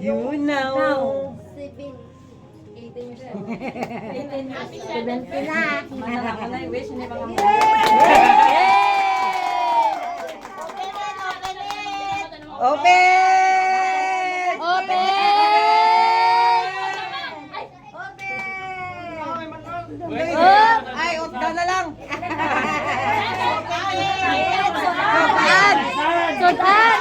You know. 70 na. Manala ko na yung wish ni mga mga. Open! Ay, daw na lang. Sudan!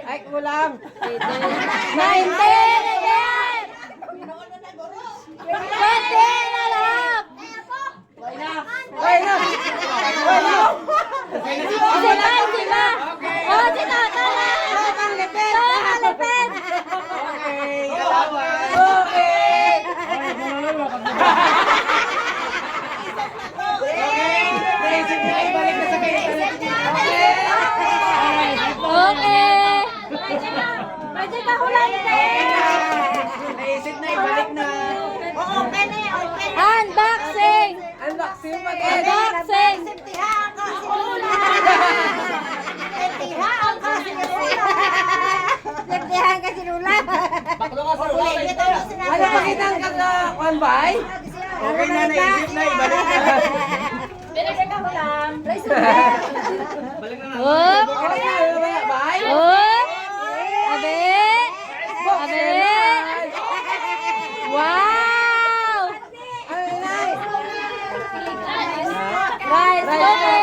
Ay, kulang. 19 again! 20 na lang! Why na? Why na? Sila! Oh, si Tata na! Malipit. Malipit! Okay. Okay. Naisip niya, ibalik na sa kayo. Okay! Pwede ka hulan Naisip na, ibalik na. Open eh! Open! Unboxing! Unboxing pa din. Unboxing! Leptihan ka sinulat. Ano pakita ang kakakuan ba ay? Okay na, naisip na, ibalik na. Up! Okay na, bye. Up! Abe! Abe! Wow! Rice cooker!